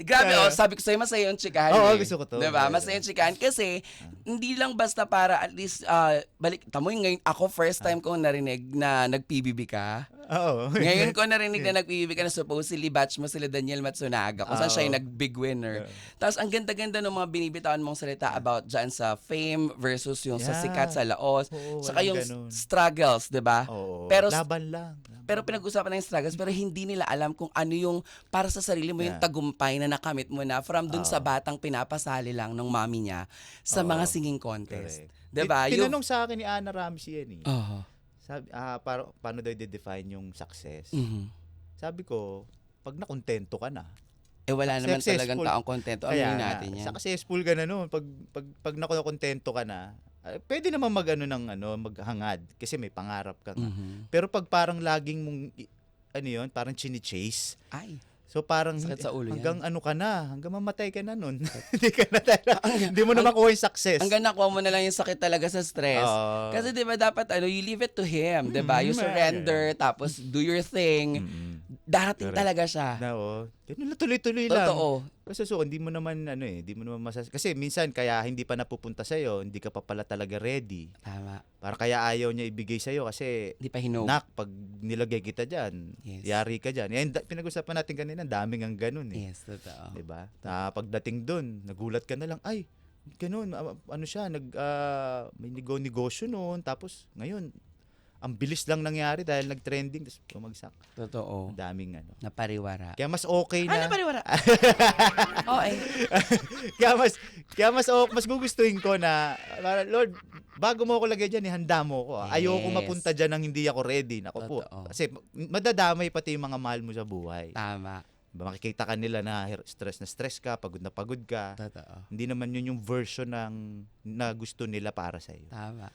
Grabe, sabi ko sa'yo, masaya yung chikahan. Oo, gusto ko to. Diba? Masaya yung chikahan kasi hindi lang basta para at least, tamo yung ngayon, ako first time kong narinig na nag-PBB ka. Oo. Ngayon ko narinig na nag-PBB ka na supposedly batch mo sila Daniel Matsunaga kung saan siya yung nag-big winner. Tapos ang ganda-ganda ng mga binibitawan mong salita about dyan sa fame versus yung sa sikat sa laos. Saka yung struggles, diba? Oo. Pero Laban lang. pero pinag-usapan na yung struggles, pero hindi nila alam kung ano yung para sa sarili mo yung tagumpay na nakamit mo na from dun sa batang pinapasali lang ng mami niya sa mga singing contest. Correct. Diba? Tinanong sa akin ni Ana Ramsey yan eh. Sabi, paano daw i-define yung success? Sabi ko, pag nakontento ka na. Wala naman talagang taong kontento. Aminin natin yan. Successful ka na noon. Pag nakontento ka na, pwede naman maghangad kasi may pangarap ka nga. Pero pag parang laging mong parang chini-chase. Ay. So parang sakit sa ulo hanggang yan. hanggang mamatay ka na nun. Hindi ka na talaga. Hindi mo na makuha yung success. Hanggang nakuha mo na lang yung sakit talaga sa stress. Kasi 'di ba dapat you leave it to him, 'di ba? You surrender tapos do your thing. Darating talaga siya. Ganun lang, tuloy-tuloy lang. Totoo. Kasi hindi mo naman hindi mo naman kasi minsan kaya hindi pa napupunta sa iyo, hindi ka pa pala talaga ready. Tama. Para kaya ayaw niya ibigay sa iyo kasi hindi pa hinog. Pag nilagay kita diyan, yari ka diyan. Yan pinag-usapan natin kanina, daming ang ganun eh. Yes, totoo. 'Di ba? Pagdating doon, nagulat ka na lang, ay, ganun, siya, may negosyo noon, tapos ngayon ang bilis lang nangyari dahil nag-trending tapos bumagsak. Totoo. Daming napariwara. Kaya mas okay na. Napariwara? kaya mas gugustuhin ko na, Lord, bago mo ako lagay diyan, handa mo ako. Ayoko mapunta diyan nang hindi ako ready. Nako po. Kasi madadamay pati yung mga mahal mo sa buhay. Tama. Makikita ka nila na stress ka, pagod na pagod ka. Totoo. Hindi naman yun yung version na gusto nila para sa iyo. Tama.